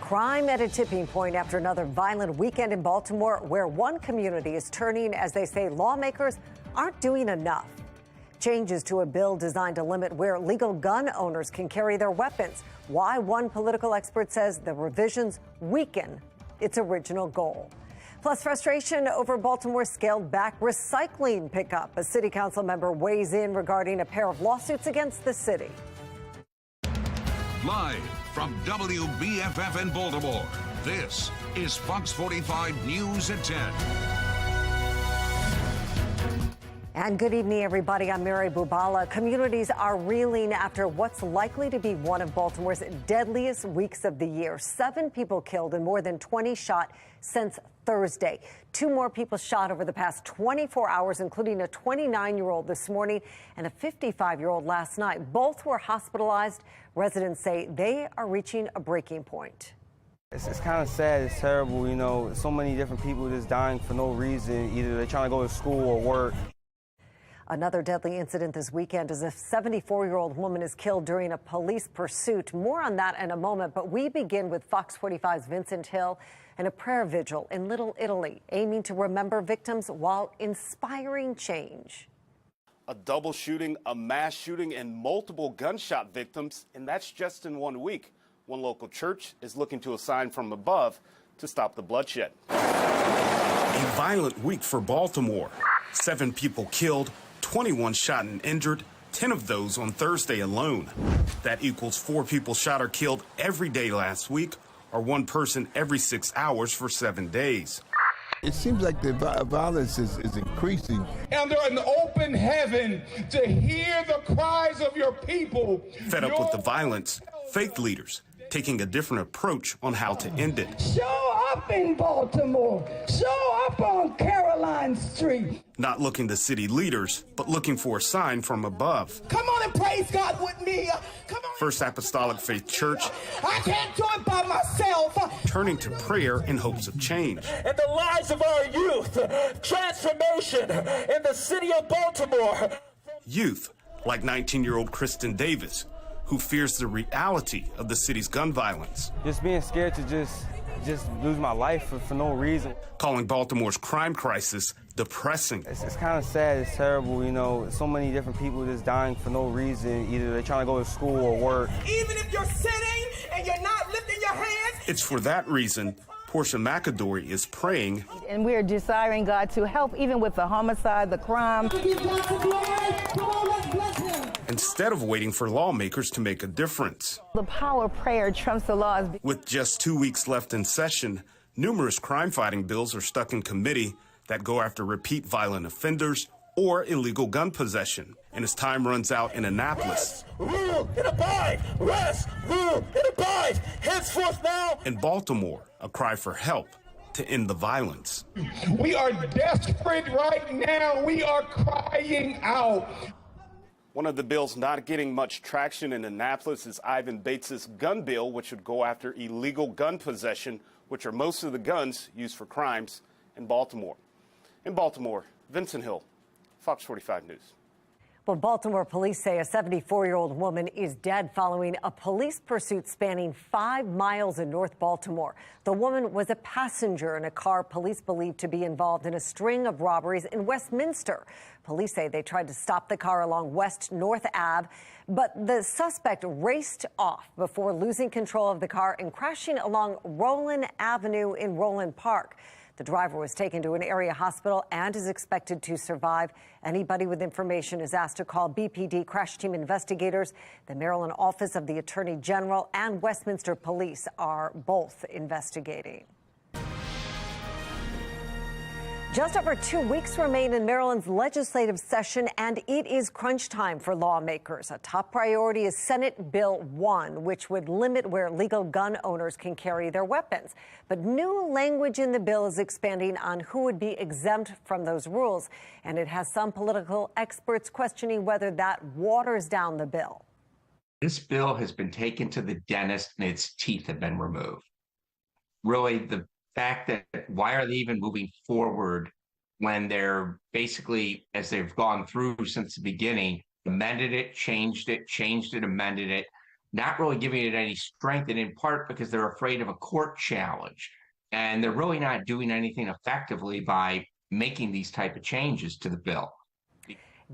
Crime at a tipping point after another violent weekend in Baltimore, where one community is turning as they say lawmakers aren't doing enough. Changes to a bill designed to limit where legal gun owners can carry their weapons. Why one political expert says the revisions weaken its original goal. Plus, frustration over Baltimore's scaled back recycling pickup. A city council member weighs in regarding a pair of lawsuits against the city. Live from WBFF in Baltimore, this is Fox 45 News at 10. And good evening, everybody. I'm Mary Bubala. Communities are reeling after what's likely to be one of Baltimore's deadliest weeks of the year. 7 people killed and more than 20 shot since Thursday. 2 more people shot over the past 24 hours, including a 29-year-old this morning and a 55-year-old last night. Both were hospitalized. Residents say they are reaching a breaking point. It's kind of sad. It's terrible. You know, so many different people just dying for no reason. Either they're trying to go to school or work. Another deadly incident this weekend as a 74-year-old woman is killed during a police pursuit. More on that in a moment, but we begin with Fox 45's Vincent Hill and a prayer vigil in Little Italy, aiming to remember victims while inspiring change. A double shooting, a mass shooting, and multiple gunshot victims, and that's just in 1 week. One local church is looking to a sign from above to stop the bloodshed. A violent week for Baltimore. 7 people killed, 21 shot and injured, 10 of those on Thursday alone. That equals 4 people shot or killed every day last week, or 1 person every 6 hours for 7 days. It seems like the violence is increasing. Under an open heaven to hear the cries of your people. Fed up with the violence, faith leaders taking a different approach on how to end it. Show up in Baltimore. Show up on Caroline Street. Not looking to city leaders, but looking for a sign from above. Come on and praise God with me. Come on. First Apostolic Faith Church. I can't do it by myself. Turning to prayer in hopes of change. And the lives of our youth. Transformation in the city of Baltimore. Youth, like 19-year-old Kristen Davis, who fears the reality of the city's gun violence. Just being scared to just lose my life for no reason. Calling Baltimore's crime crisis depressing. It's kind of sad. It's terrible. You know, so many different people just dying for no reason. Either they're trying to go to school or work. Even if you're sitting and you're not lifting your hands. It's for that reason Portia McAdory is praying. And we are desiring God to help even with the homicide, the crime. Instead of waiting for lawmakers to make a difference. The power of prayer trumps the laws. With just 2 weeks left in session, numerous crime-fighting bills are stuck in committee that go after repeat violent offenders or illegal gun possession. And as time runs out in Annapolis, Rule and abide. Rest, rule and abide. Henceforth now. In Baltimore, a cry for help to end the violence. We are desperate right now. We are crying out. One of the bills not getting much traction in Annapolis is Ivan Bates's gun bill, which would go after illegal gun possession, which are most of the guns used for crimes in Baltimore. In Baltimore, Vincent Hill, Fox 45 News. Well, Baltimore police say a 74-year-old woman is dead following a police pursuit spanning 5 miles in North Baltimore. The woman was a passenger in a car police believe to be involved in a string of robberies in Westminster. Police say they tried to stop the car along West North Ave, but the suspect raced off before losing control of the car and crashing along Roland Avenue in Roland Park. The driver was taken to an area hospital and is expected to survive. Anybody with information is asked to call BPD crash team investigators. The Maryland Office of the Attorney General and Westminster Police are both investigating. Just over 2 weeks remain in Maryland's legislative session, and it is crunch time for lawmakers. A top priority is Senate Bill 1, which would limit where legal gun owners can carry their weapons. But new language in the bill is expanding on who would be exempt from those rules, and it has some political experts questioning whether that waters down the bill. This bill has been taken to the dentist and its teeth have been removed. Really, the fact that why are they even moving forward when they're basically, as they've gone through since the beginning, amended it, changed it, amended it. not really giving it any strength, and in part because they're afraid of a court challenge. And they're really not doing anything effectively by making these type of changes to the bill.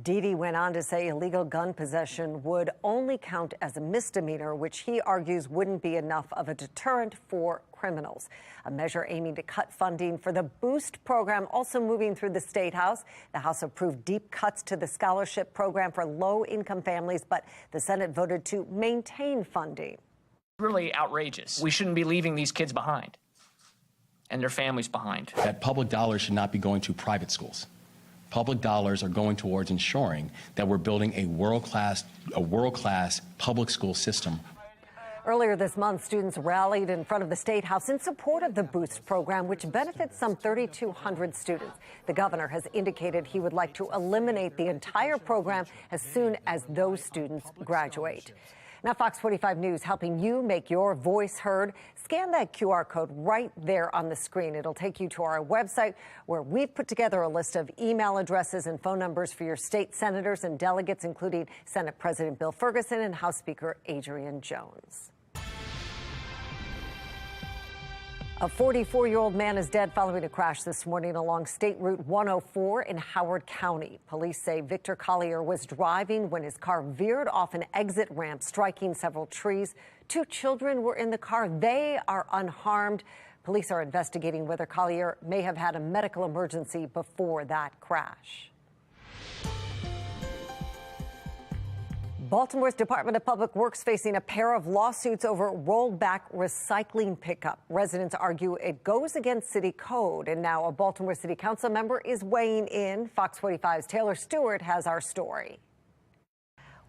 Dede went on to say illegal gun possession would only count as a misdemeanor, which he argues wouldn't be enough of a deterrent for criminals. A measure aiming to cut funding for the Boost program also moving through the State House. The House approved deep cuts to the scholarship program for low-income families, but the Senate voted to maintain funding. Really outrageous. We shouldn't be leaving these kids behind and their families behind. That public dollars should not be going to private schools. Public dollars are going towards ensuring that we're building a world-class public school system. Earlier this month, students rallied in front of the State House in support of the Boost program, which benefits some 3,200 students. The governor has indicated he would like to eliminate the entire program as soon as those students graduate. Now, Fox 45 News helping you make your voice heard. Scan that QR code right there on the screen. It'll take you to our website where we've put together a list of email addresses and phone numbers for your state senators and delegates, including Senate President Bill Ferguson and House Speaker Adrian Jones. A 44-year-old man is dead following a crash this morning along State Route 104 in Howard County. Police say Victor Collier was driving when his car veered off an exit ramp, striking several trees. 2 children were in the car. They are unharmed. Police are investigating whether Collier may have had a medical emergency before that crash. Baltimore's Department of Public Works facing a pair of lawsuits over rollback recycling pickup. Residents argue it goes against city code, and now a Baltimore City Council member is weighing in. Fox 45's Taylor Stewart has our story.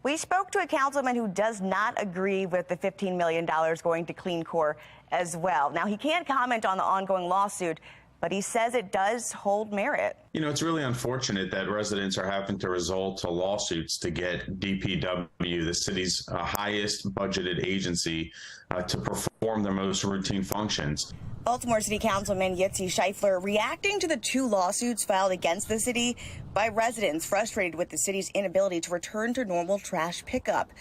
We spoke to a councilman who does not agree with the $15 million going to Clean Core as well. Now, he can't comment on the ongoing lawsuit, but he says it does hold merit. You know, it's really unfortunate that residents are having to resort to lawsuits to get DPW, the city's highest budgeted agency, to perform their most routine functions. Baltimore City Councilman Yitzi Scheifler reacting to the 2 lawsuits filed against the city by residents frustrated with the city's inability to return to normal trash pickup.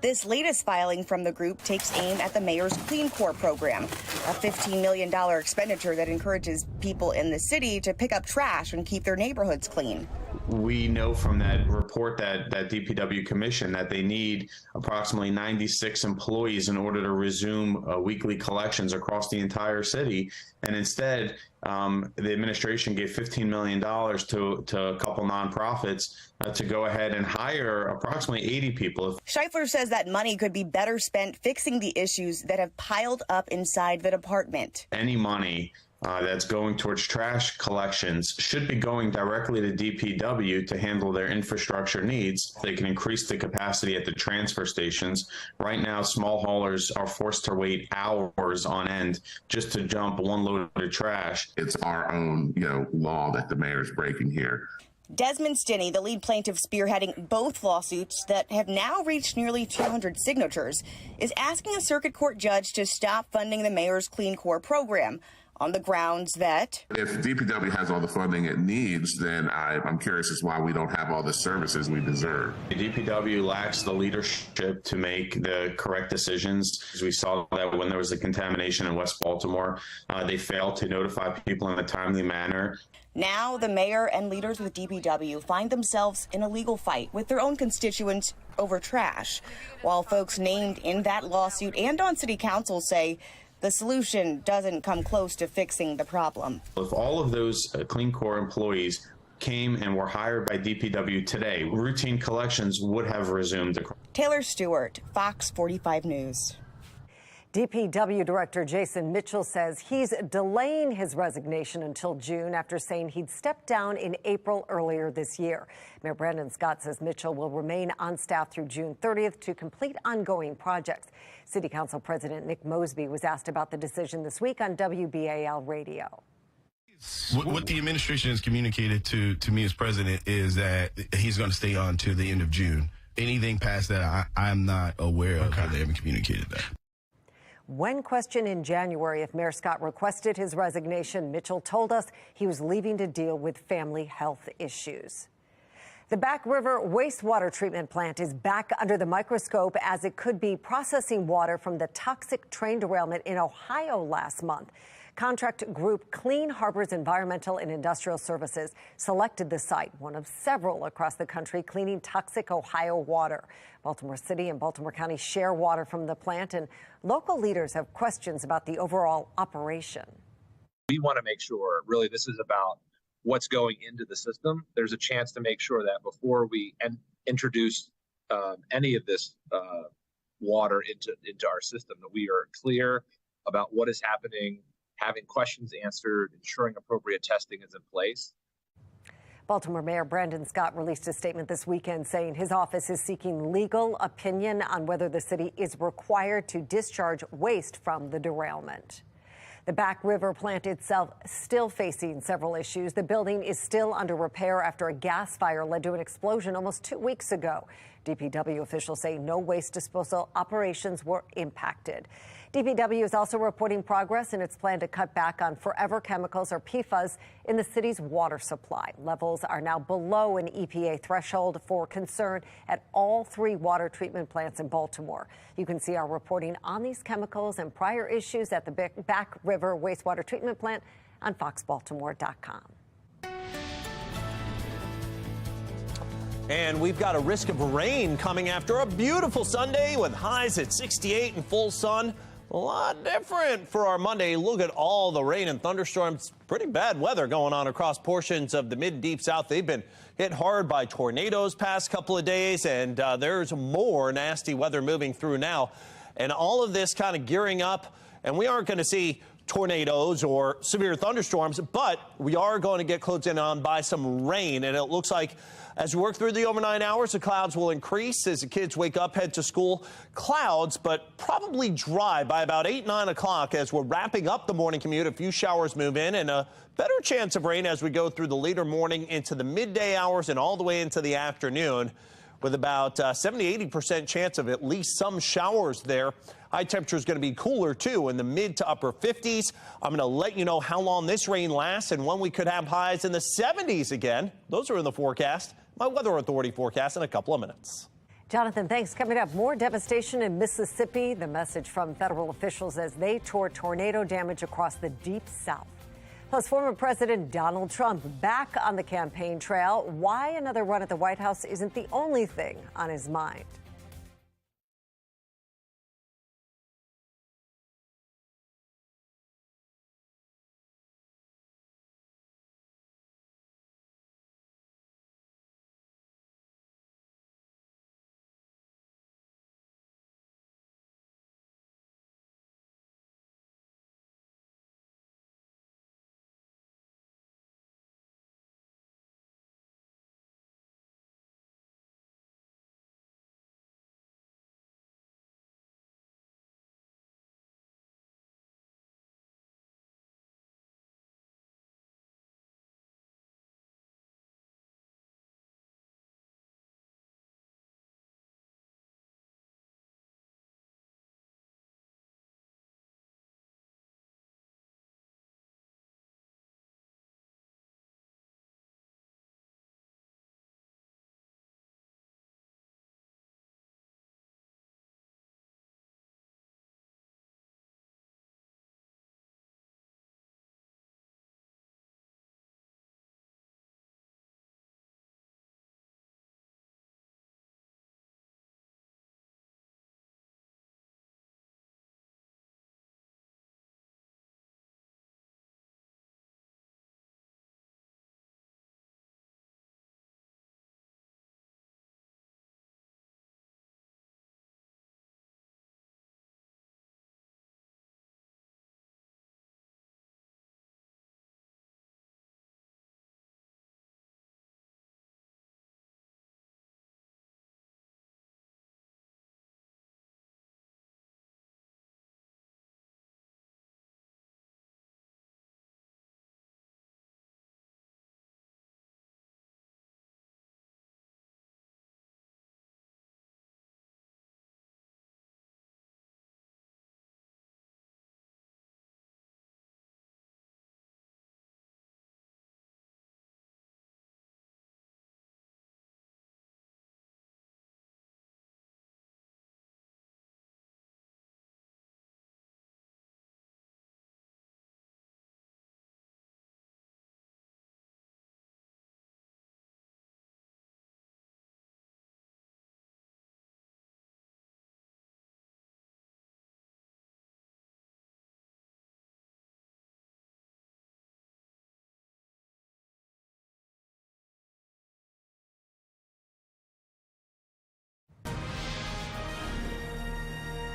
This latest filing from the group takes aim at the mayor's Clean Core program, a $15 million expenditure that encourages people in the city to pick up trash and keep their neighborhoods clean. We know from that report that DPW commission that they need approximately 96 employees in order to resume weekly collections across the entire city. And instead, the administration gave $15 million to a couple nonprofits to go ahead and hire approximately 80 people. Scheifler says that money could be better spent fixing the issues that have piled up inside the department. Any money that's going towards trash collections should be going directly to DPW to handle their infrastructure needs. They can increase the capacity at the transfer stations. Right now, small haulers are forced to wait hours on end just to dump one load of trash. It's our own, law that the mayor's breaking here. Desmond Stinney, the lead plaintiff spearheading both lawsuits that have now reached nearly 200 signatures, is asking a circuit court judge to stop funding the mayor's Clean Core program on the grounds that if DPW has all the funding it needs, then I'm curious as to why we don't have all the services we deserve. The DPW lacks the leadership to make the correct decisions. We saw that when there was a contamination in West Baltimore, they failed to notify people in a timely manner. Now the mayor and leaders with DPW find themselves in a legal fight with their own constituents over trash, while folks named in that lawsuit and on city council say the solution doesn't come close to fixing the problem. If all of those Clean Core employees came and were hired by DPW today, routine collections would have resumed. Taylor Stewart, Fox 45 News. DPW Director Jason Mitchell says he's delaying his resignation until June after saying he'd stepped down in April earlier this year. Mayor Brandon Scott says Mitchell will remain on staff through June 30th to complete ongoing projects. City Council President Nick Mosby was asked about the decision this week on WBAL Radio. What the administration has communicated to me as president is that he's going to stay on to the end of June. Anything past that, I'm not aware of. They haven't communicated that. When questioned in January if Mayor Scott requested his resignation, Mitchell told us he was leaving to deal with family health issues. The Back River wastewater treatment plant is back under the microscope as it could be processing water from the toxic train derailment in Ohio last month. Contract group Clean Harbors Environmental and Industrial Services selected the site, one of several across the country cleaning toxic Ohio water. Baltimore City and Baltimore County share water from the plant, and local leaders have questions about the overall operation. We want to make sure, really, this is about what's going into the system. There's a chance to make sure that before we introduce any of this water into our system, that we are clear about what is happening, having questions answered, ensuring appropriate testing is in place. Baltimore Mayor Brandon Scott released a statement this weekend saying his office is seeking legal opinion on whether the city is required to discharge waste from the derailment. The Back River plant itself still facing several issues. The building is still under repair after a gas fire led to an explosion almost 2 weeks ago. DPW officials say no waste disposal operations were impacted. DPW is also reporting progress in its plan to cut back on forever chemicals, or PFAS, in the city's water supply. Levels are now below an EPA threshold for concern at all 3 water treatment plants in Baltimore. You can see our reporting on these chemicals and prior issues at the Back River wastewater treatment plant on foxbaltimore.com. And we've got a risk of rain coming after a beautiful Sunday with highs at 68 and full sun. A lot different for our Monday. Look at all the rain and thunderstorms. Pretty bad weather going on across portions of the mid and deep south. They've been hit hard by tornadoes past couple of days, and there's more nasty weather moving through now. And all of this kind of gearing up, and we aren't going to see tornadoes or severe thunderstorms, but we are going to get close in on by some rain. And it looks like as we work through the overnight hours, the clouds will increase as the kids wake up, head to school. Clouds, but probably dry by about 8, 9 o'clock as we're wrapping up the morning commute. A few showers move in and a better chance of rain as we go through the later morning into the midday hours and all the way into the afternoon, with about 70-80% chance of at least some showers there. High temperature is going to be cooler, too, in the mid to upper 50s. I'm going to let you know how long this rain lasts and when we could have highs in the 70s again. Those are in the forecast. My Weather Authority forecast in a couple of minutes. Jonathan, thanks. Coming up, more devastation in Mississippi. The message from federal officials as they tour tornado damage across the deep south. Plus, former President Donald Trump back on the campaign trail. Why another run at the White House isn't the only thing on his mind.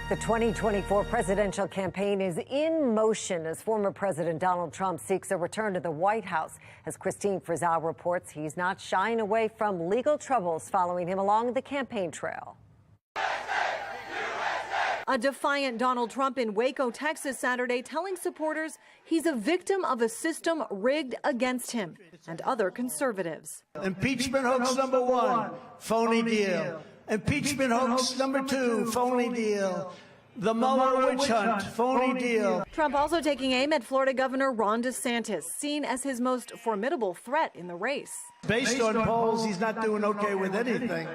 The 2024 presidential campaign is in motion as former President Donald Trump seeks a return to the White House. As Christine Frizzell reports, he's not shying away from legal troubles following him along the campaign trail. A defiant Donald Trump in Waco, Texas Saturday telling supporters he's a victim of a system rigged against him and other conservatives. Impeachment hoax number one, phony deal. Impeachment hoax number two, phony deal. The Mueller witch hunt, phony deal. Trump also taking aim at Florida Governor Ron DeSantis, seen as his most formidable threat in the race. Based on polls, he's not doing okay with anything.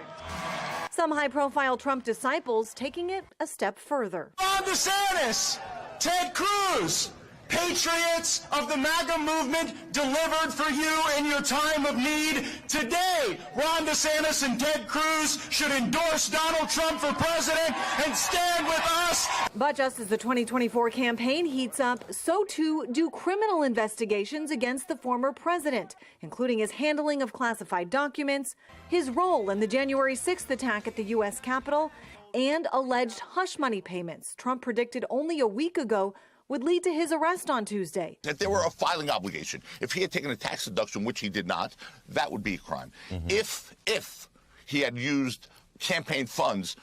Some high-profile Trump disciples taking it a step further. Ron DeSantis, Ted Cruz, patriots of the MAGA movement delivered for you in your time of need. Today, Ron DeSantis and Ted Cruz should endorse Donald Trump for president and stand with us. But just as the 2024 campaign heats up, so too do criminal investigations against the former president, including his handling of classified documents, his role in the January 6th attack at the U.S. Capitol, and alleged hush money payments Trump predicted only a week ago would lead to his arrest on Tuesday. If there were a filing obligation, if he had taken a tax deduction, which he did not, that would be a crime. If he had used campaign funds,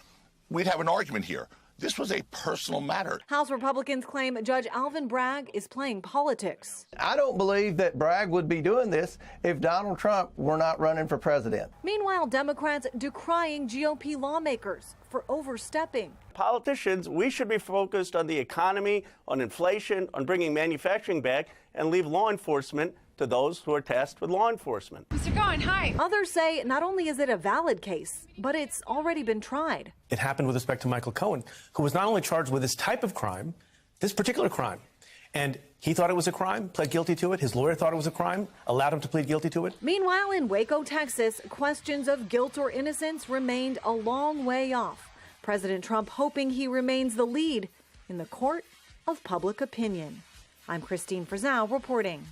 we'd have an argument here. This was a personal matter. House Republicans claim Judge Alvin Bragg is playing politics. I don't believe that Bragg would be doing this if Donald Trump were not running for president. Meanwhile, Democrats decrying GOP lawmakers for overstepping. Politicians, we should be focused on the economy, on inflation, on bringing manufacturing back, and leave law enforcement to those who are tasked with law enforcement. Mr. Cohen, hi. Others say not only is it a valid case, but it's already been tried. It happened with respect to Michael Cohen, who was not only charged with this type of crime, this particular crime, and he thought it was a crime, pled guilty to it. His lawyer thought it was a crime, allowed him to plead guilty to it. Meanwhile, in Waco, Texas, questions of guilt or innocence remained a long way off. President Trump hoping he remains the lead in the court of public opinion. I'm Christine Frizzell reporting.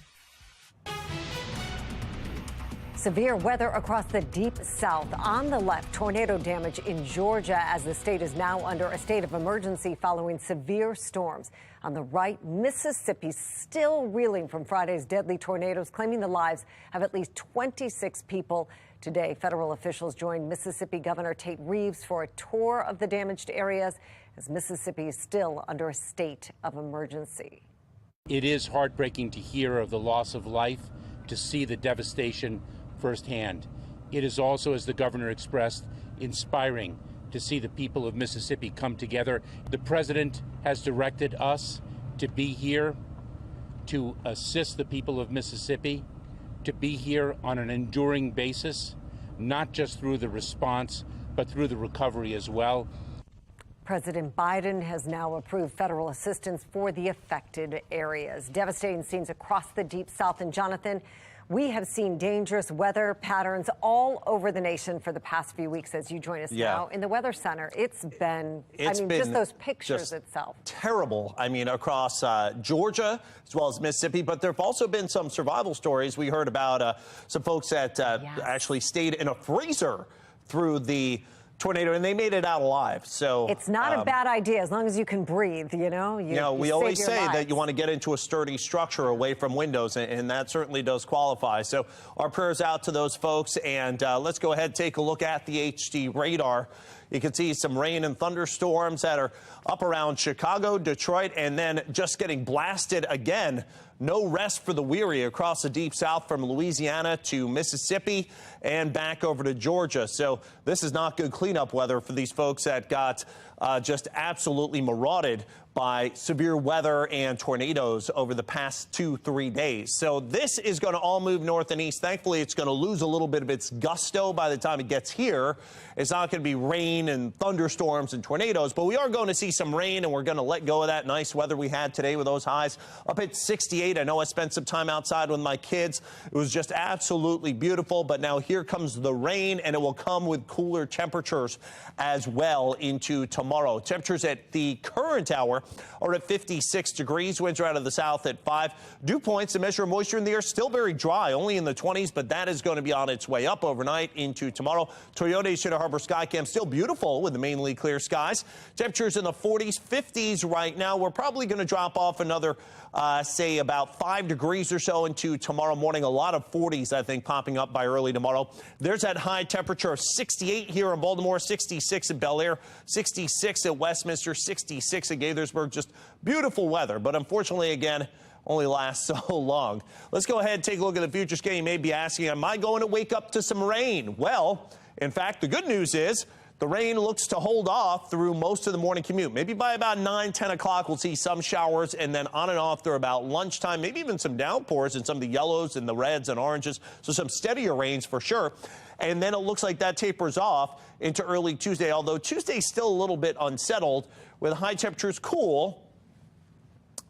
Severe weather across the deep south. On the left, tornado damage in Georgia as the state is now under a state of emergency following severe storms. On the right, Mississippi still reeling from Friday's deadly tornadoes, claiming the lives of at least 26 people. Today, federal officials joined Mississippi Governor Tate Reeves for a tour of the damaged areas as Mississippi is still under a state of emergency. It is heartbreaking to hear of the loss of life, to see the devastation firsthand. It is also, as the governor expressed, inspiring to see the people of Mississippi come together. The president has directed us to be here to assist the people of Mississippi, to be here on an enduring basis, not just through the response, but through the recovery as well. President Biden has now approved federal assistance for the affected areas. Devastating scenes across the deep south. And Jonathan, we have seen dangerous weather patterns all over the nation for the past few weeks as you join us now in the Weather Center. It's been just those pictures itself. Terrible. I mean, across Georgia as well as Mississippi. But there have also been some survival stories. We heard about some folks that actually stayed in a freezer through the tornado, and they made it out alive. So it's not a bad idea as long as you can breathe, you know. We always say that you want to get into a sturdy structure away from windows, and that certainly does qualify. So our prayers out to those folks, and let's go ahead and take a look at the HD radar. You can see some rain and thunderstorms that are up around Chicago, Detroit, and then just getting blasted again. No rest for the weary across the deep south from Louisiana to Mississippi and back over to Georgia. So this is not good cleanup weather for these folks that got just absolutely marauded by severe weather and tornadoes over the past 2-3 days. So this is going to all move north and east. Thankfully, it's going to lose a little bit of its gusto by the time it gets here. It's not going to be rain and thunderstorms and tornadoes, but we are going to see some rain, and we're going to let go of that nice weather we had today with those highs up at 68. I know I spent some time outside with my kids. It was just absolutely beautiful, but now here comes the rain, and it will come with cooler temperatures as well into tomorrow. Temperatures at the current hour are at 56 degrees. Winds are out of the south at 5. Dew points, the measure of moisture in the air, still very dry, only in the 20s, but that is going to be on its way up overnight into tomorrow. Toyota's Shiner Harbor Skycam still beautiful with the mainly clear skies. Temperatures in the 40s, 50s right now. We're probably going to drop off another, say, about 5 degrees or so into tomorrow morning. A lot of 40s, I think, popping up by early tomorrow. There's that high temperature of 68 here in Baltimore, 66 in Bel Air, 66 at Westminster, 66 at Gaithersburg. Just beautiful weather, but unfortunately, again, only lasts so long. Let's go ahead and take a look at the future scale. You may be asking, am I going to wake up to some rain? Well, in fact, the good news is the rain looks to hold off through most of the morning commute. Maybe by about 9, 10 o'clock, we'll see some showers, and then on and off through about lunchtime, maybe even some downpours in some of the yellows and the reds and oranges. So some steadier rains for sure. And then it looks like that tapers off into early Tuesday, although Tuesday's still a little bit unsettled with high temperatures cool.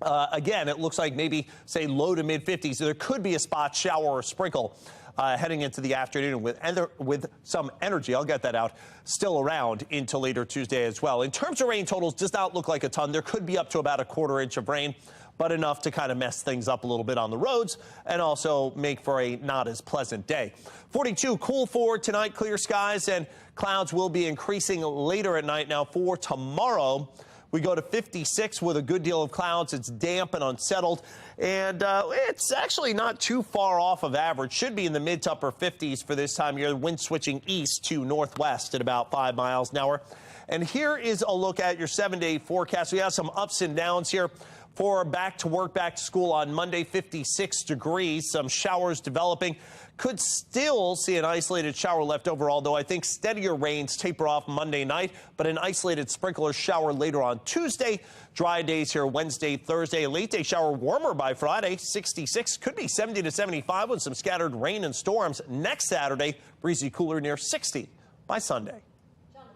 Again, it looks like maybe, say, low to mid 50s. There could be a spot shower or sprinkle heading into the afternoon with some energy. I'll get that out still around into later Tuesday as well. In terms of rain totals, does not look like a ton. There could be up to about a quarter inch of rain, but enough to kind of mess things up a little bit on the roads and also make for a not as pleasant day. 42 cool for tonight, clear skies, and clouds will be increasing later at night. Now for tomorrow, we go to 56 with a good deal of clouds. It's damp and unsettled, and it's actually not too far off of average. Should be in the mid to upper 50s for this time of year. The wind switching east to northwest at about 5 miles an hour. And here is a look at your 7-day forecast. We have some ups and downs here. For back to work, back to school on Monday, 56 degrees, some showers developing. Could still see an isolated shower left over, although I think steadier rains taper off Monday night, but an isolated sprinkler shower later on Tuesday. Dry days here Wednesday, Thursday, a late day shower warmer by Friday, 66, could be 70 to 75 with some scattered rain and storms. Next Saturday, breezy cooler near 60 by Sunday.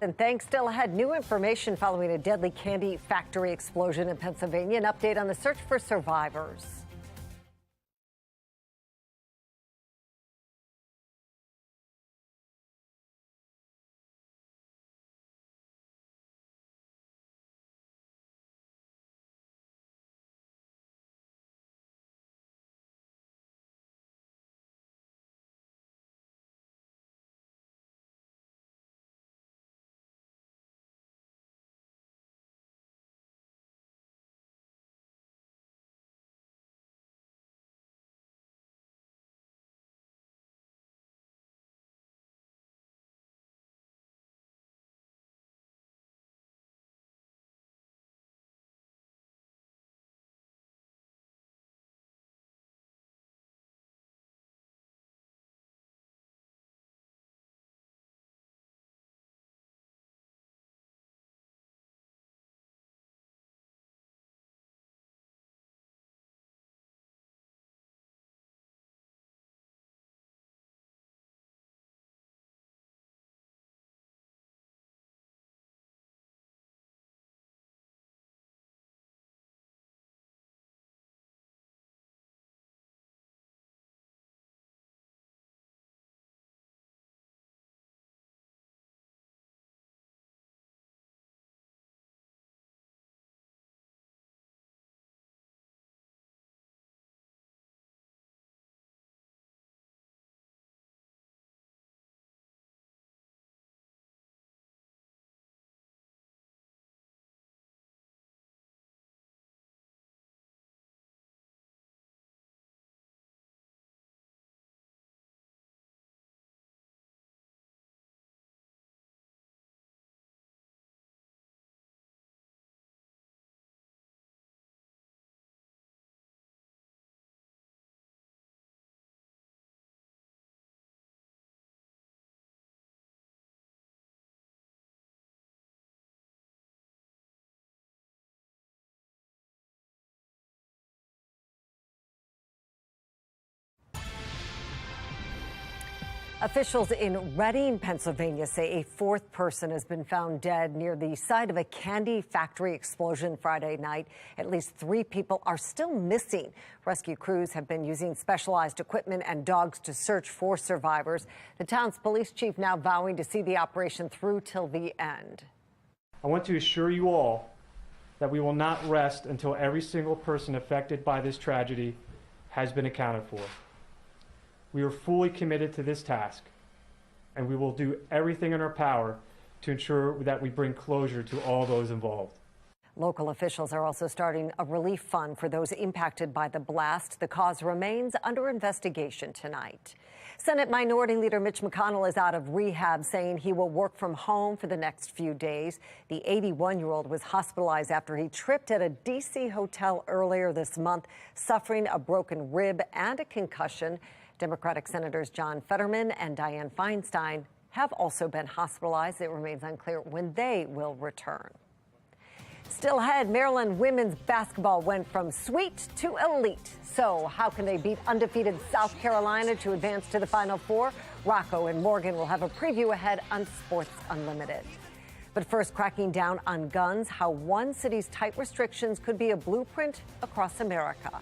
And thanks. Still ahead, new information following a deadly candy factory explosion in Pennsylvania. An update on the search for survivors. Officials in Reading, Pennsylvania say a fourth person has been found dead near the site of a candy factory explosion Friday night. At least 3 people are still missing. Rescue crews have been using specialized equipment and dogs to search for survivors. The town's police chief now vowing to see the operation through till the end. I want to assure you all that we will not rest until every single person affected by this tragedy has been accounted for. We are fully committed to this task, and we will do everything in our power to ensure that we bring closure to all those involved. Local officials are also starting a relief fund for those impacted by the blast. The cause remains under investigation tonight. Senate Minority Leader Mitch McConnell is out of rehab, saying he will work from home for the next few days. The 81-year-old was hospitalized after he tripped at a D.C. hotel earlier this month, suffering a broken rib and a concussion. Democratic Senators John Fetterman and Dianne Feinstein have also been hospitalized. It remains unclear when they will return. Still ahead, Maryland women's basketball went from sweet to elite. So how can they beat undefeated South Carolina to advance to the Final Four? Rocco and Morgan will have a preview ahead on Sports Unlimited. But first, cracking down on guns, how one city's tight restrictions could be a blueprint across America.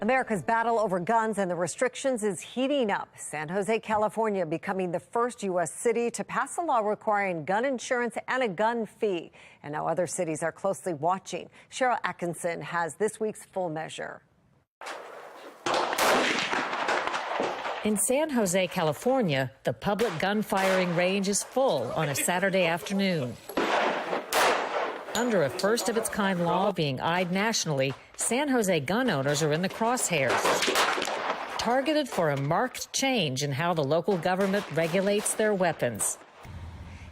America's battle over guns and the restrictions is heating up. San Jose, California, becoming the first U.S. city to pass a law requiring gun insurance and a gun fee. And now other cities are closely watching. Cheryl Atkinson has this week's full measure. In San Jose, California, the public gun firing range is full on a Saturday afternoon. Under a first-of-its-kind law being eyed nationally, San Jose gun owners are in the crosshairs, targeted for a marked change in how the local government regulates their weapons.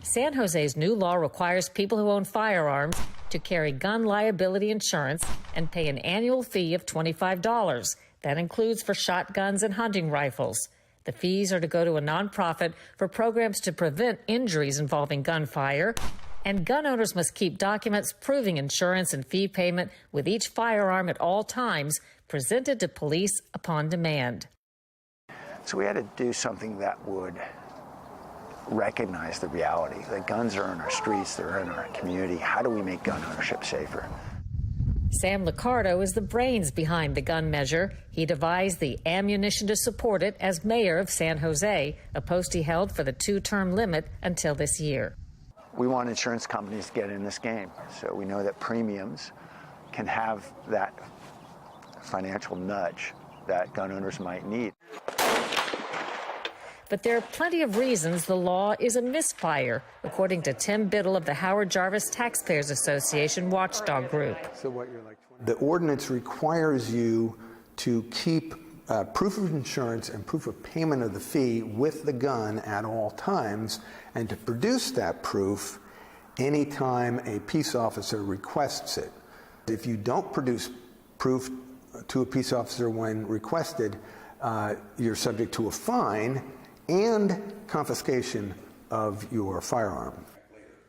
San Jose's new law requires people who own firearms to carry gun liability insurance and pay an annual fee of $25. That includes for shotguns and hunting rifles. The fees are to go to a nonprofit for programs to prevent injuries involving gunfire. And gun owners must keep documents proving insurance and fee payment with each firearm at all times, presented to police upon demand. So we had to do something that would recognize the reality that guns are in our streets, they're in our community. How do we make gun ownership safer? Sam Liccardo is the brains behind the gun measure. He devised the ammunition to support it as mayor of San Jose, a post he held for the 2-term limit until this year. We want insurance companies to get in this game, so we know that premiums can have that financial nudge that gun owners might need. But there are plenty of reasons the law is a misfire, according to Tim Biddle of the Howard Jarvis Taxpayers Association watchdog group. The ordinance requires you to keep proof of insurance and proof of payment of the fee with the gun at all times, and to produce that proof anytime a peace officer requests it. If you don't produce proof to a peace officer when requested, you're subject to a fine and confiscation of your firearm.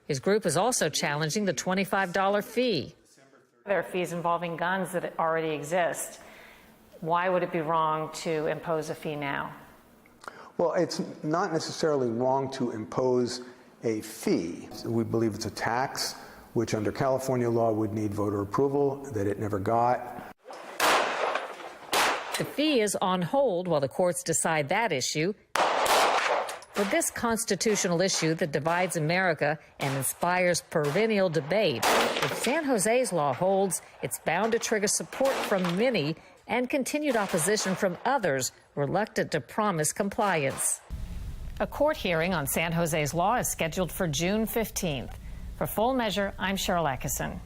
His group is also challenging the $25 fee. There are fees involving guns that already exist. Why would it be wrong to impose a fee now? Well, it's not necessarily wrong to impose a fee. We believe it's a tax, which under California law would need voter approval, that it never got. The fee is on hold while the courts decide that issue. For this constitutional issue that divides America and inspires perennial debate, if San Jose's law holds, it's bound to trigger support from many and continued opposition from others reluctant to promise compliance. A court hearing on San Jose's law is scheduled for June 15th. For Full Measure, I'm Cheryl Atkinson.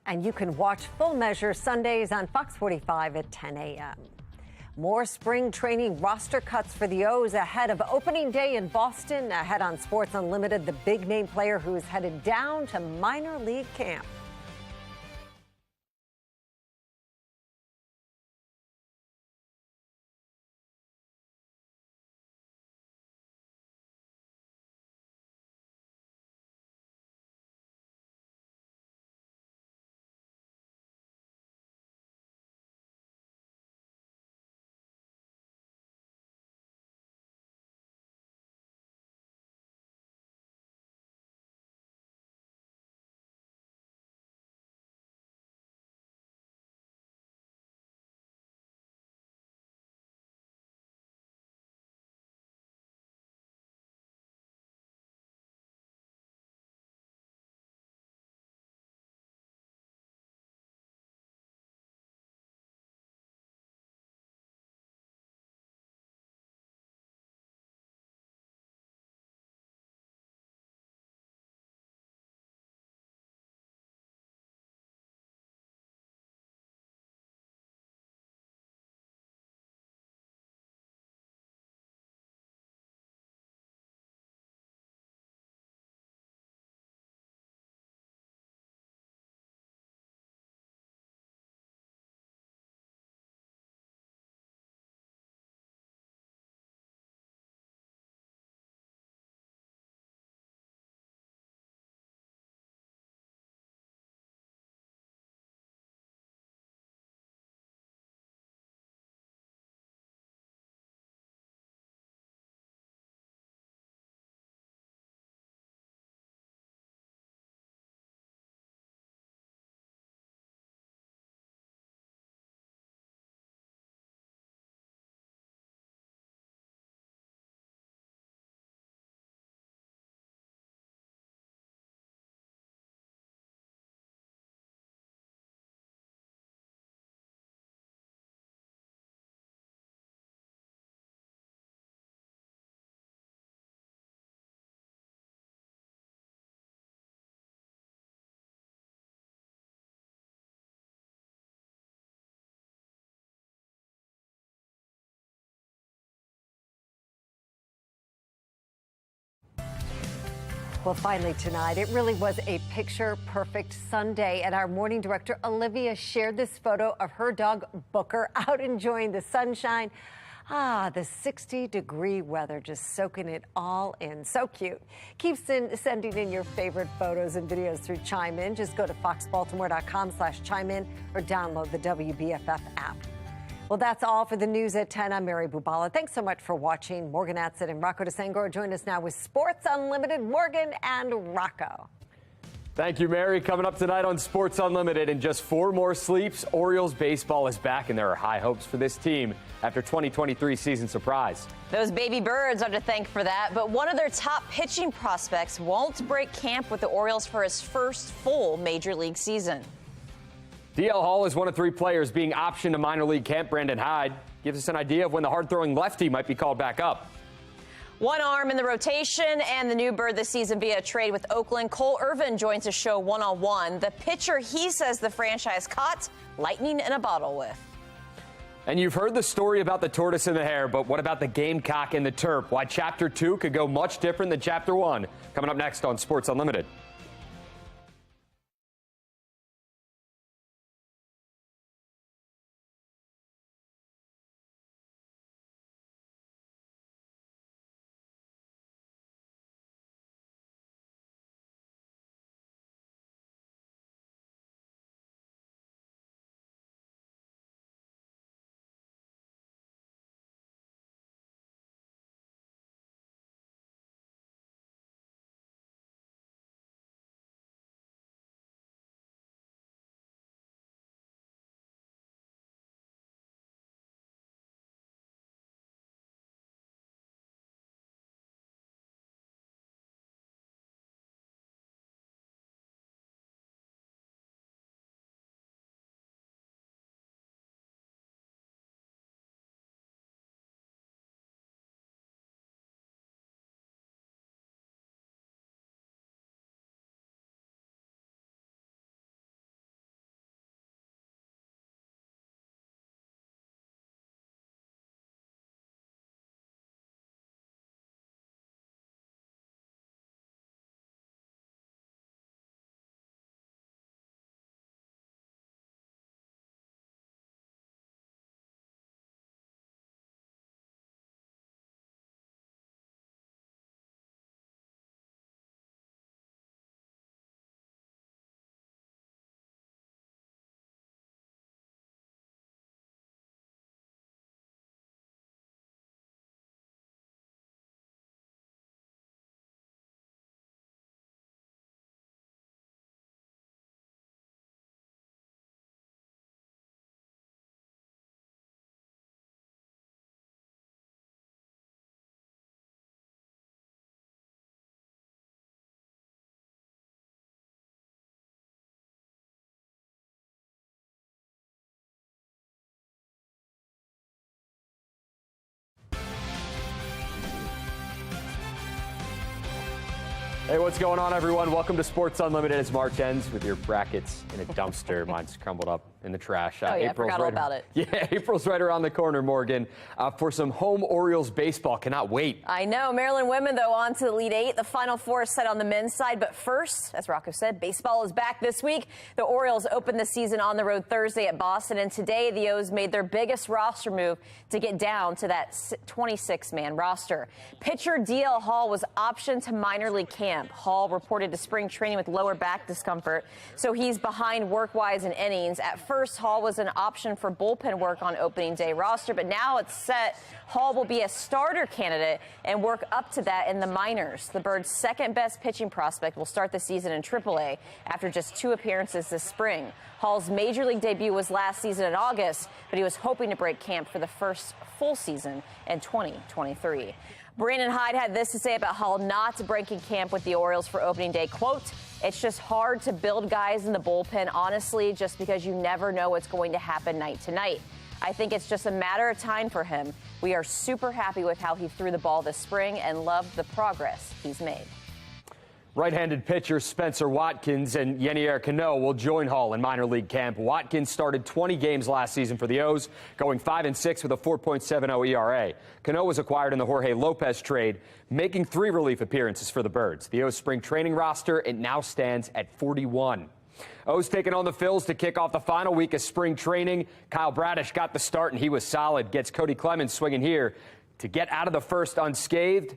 And you can watch Full Measure Sundays on Fox 45 at 10 a.m. More spring training roster cuts for the O's ahead of opening day in Boston. Ahead on Sports Unlimited, the big-name player who is headed down to minor league camp. Well, finally tonight, it really was a picture-perfect Sunday, and our morning director, Olivia, shared this photo of her dog, Booker, out enjoying the sunshine. The 60-degree weather, just soaking it all in. So cute. Keep sending in your favorite photos and videos through Chime In. Just go to foxbaltimore.com/chime-in or download the WBFF app. Well, that's all for the news at 10. I'm Mary Bubala. Thanks so much for watching. Morgan Atsit and Rocco DeSangro join us now with Sports Unlimited. Morgan and Rocco. Thank you, Mary. Coming up tonight on Sports Unlimited, in just 4 more sleeps, Orioles baseball is back, and there are high hopes for this team after 2023 season surprise. Those baby birds are to thank for that, but one of their top pitching prospects won't break camp with the Orioles for his first full major league season. DL Hall is one of 3 players being optioned to minor league camp. Brandon Hyde gives us an idea of when the hard-throwing lefty might be called back up. One arm in the rotation and the new bird this season via trade with Oakland. Cole Irvin joins the show one-on-one. The pitcher he says the franchise caught lightning in a bottle with. And you've heard the story about the tortoise and the hare, but what about the gamecock and the terp? Why Chapter 2 could go much different than Chapter 1. Coming up next on Sports Unlimited. Hey, what's going on, everyone? Welcome to Sports Unlimited as March ends with your brackets in a dumpster. Mine's crumbled up in the trash. I forgot all about it. Yeah, April's right around the corner, Morgan, for some home Orioles baseball. Cannot wait. I know. Maryland women, though, on to the Elite Eight. The Final Four is set on the men's side. But first, as Rocco said, baseball is back this week. The Orioles opened the season on the road Thursday at Boston. And today, the O's made their biggest roster move to get down to that 26-man roster. Pitcher DL Hall was optioned to minor league camp. Hall reported to spring training with lower back discomfort, so he's behind work-wise in innings. At first, Hall was an option for bullpen work on opening day roster, but now it's set. Hall will be a starter candidate and work up to that in the minors. The Birds' second-best pitching prospect will start the season in AAA after just 2 appearances this spring. Hall's major league debut was last season in August, but he was hoping to break camp for the first full season in 2023. Brandon Hyde had this to say about Hall not breaking camp with the Orioles for opening day. Quote, "It's just hard to build guys in the bullpen, honestly, just because you never know what's going to happen night to night. I think it's just a matter of time for him. We are super happy with how he threw the ball this spring and loved the progress he's made." Right-handed pitcher Spencer Watkins and Yenier Cano will join Hall in minor league camp. Watkins started 20 games last season for the O's, going 5-6 with a 4.70 ERA. Cano was acquired in the Jorge Lopez trade, making 3 relief appearances for the Birds. The O's spring training roster, it now stands at 41. O's taking on the Phils to kick off the final week of spring training. Kyle Bradish got the start, and he was solid. Gets Cody Clemens swinging here to get out of the first unscathed.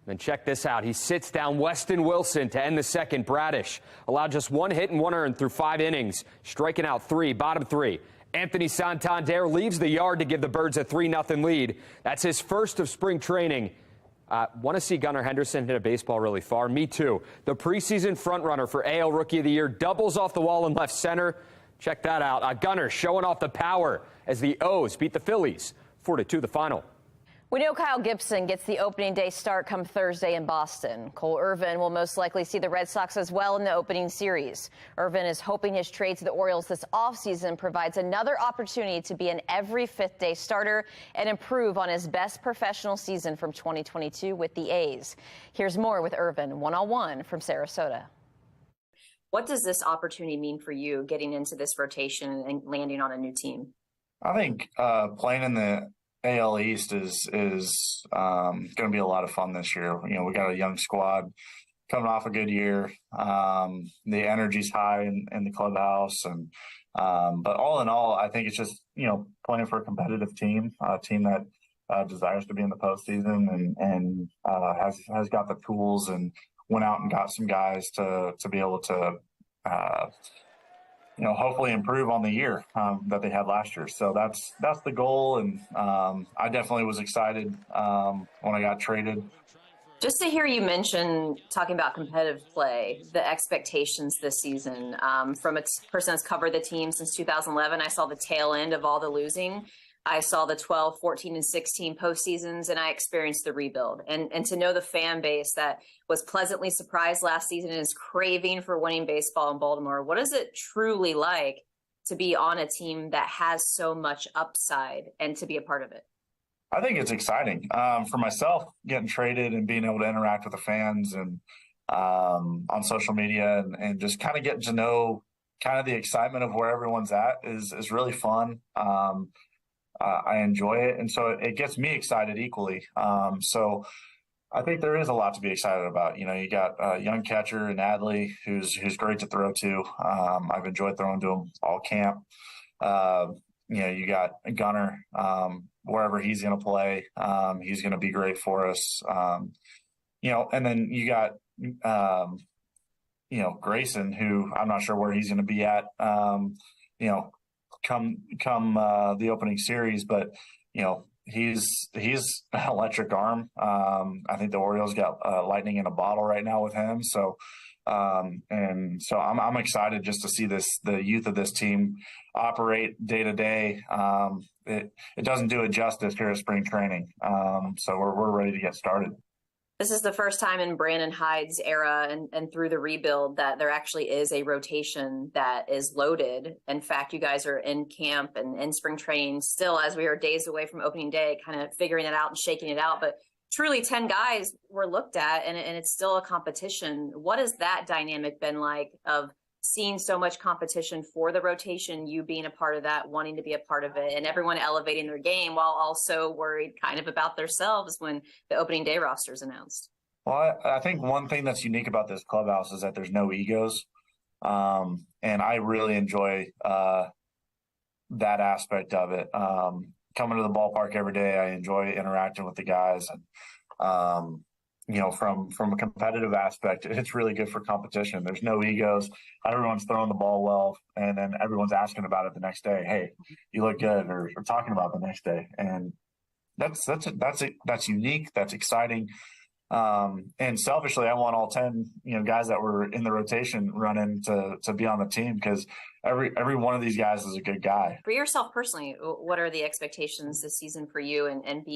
Then check this out. He sits down Weston Wilson to end the second. Bradish allowed just 1 hit and 1 earned through 5 innings, striking out 3, bottom 3. Anthony Santander leaves the yard to give the Birds a 3-0 lead. That's his first of spring training. Want to see Gunnar Henderson hit a baseball really far? Me too. The preseason frontrunner for AL Rookie of the Year doubles off the wall in left center. Check that out. Gunnar showing off the power as the O's beat the Phillies 4-2 the final. We know Kyle Gibson gets the opening day start come Thursday in Boston. Cole Irvin will most likely see the Red Sox as well in the opening series. Irvin is hoping his trade to the Orioles this offseason provides another opportunity to be an every fifth day starter and improve on his best professional season from 2022 with the A's. Here's more with Irvin one-on-one from Sarasota. What does this opportunity mean for you getting into this rotation and landing on a new team? I think playing in the AL East is going to be a lot of fun this year. You know, we got a young squad coming off a good year. The energy's high in the clubhouse, and but all in all, I think it's just, you know, playing for a competitive team, a team that desires to be in the postseason and has got the tools and went out and got some guys to be able to you know, hopefully improve on the year that they had last year. So that's the goal, and I definitely was excited when I got traded. Just to hear you mention, talking about competitive play, the expectations this season, from a person that's covered the team since 2011, I saw the tail end of all the losing. I saw the 12, 14, and 16 postseasons, and I experienced the rebuild. And to know the fan base that was pleasantly surprised last season and is craving for winning baseball in Baltimore, what is it truly like to be on a team that has so much upside and to be a part of it? I think it's exciting. For myself, getting traded and being able to interact with the fans and on social media and just kind of getting to know kind of the excitement of where everyone's at is really fun. I enjoy it, and so it gets me excited equally. So I think there is a lot to be excited about. You know, you got a young catcher in Adley who's great to throw to. I've enjoyed throwing to him all camp. You know, you got Gunnar, wherever he's going to play, he's going to be great for us. You know, and then you got, you know, Grayson, who I'm not sure where he's going to be at, you know, come the opening series, but you know, he's an electric arm. I think the Orioles got lightning in a bottle right now with him. So and so I'm excited just to see the youth of this team operate day to day. It doesn't do it justice here at spring training. So we're ready to get started. This is the first time in Brandon Hyde's era and through the rebuild that there actually is a rotation that is loaded. In fact, you guys are in camp and in spring training still, as we are days away from opening day, kind of figuring it out and shaking it out. But truly 10 guys were looked at, and it's still a competition. What has that dynamic been like of seeing so much competition for the rotation, you being a part of that, wanting to be a part of it, and everyone elevating their game while also worried kind of about themselves when the opening day roster is announced? Well, I think one thing that's unique about this clubhouse is that there's no egos. And I really enjoy that aspect of it. Coming to the ballpark every day, I enjoy interacting with the guys. And, you know, from a competitive aspect, it's really good for competition. There's no egos. Everyone's throwing the ball well, and then everyone's asking about it the next day. Hey, you look good, or talking about it the next day. And that's unique. That's exciting. And selfishly, I want all 10, you know, guys that were in the rotation running to be on the team, because every one of these guys is a good guy. For yourself personally, what are the expectations this season for you and being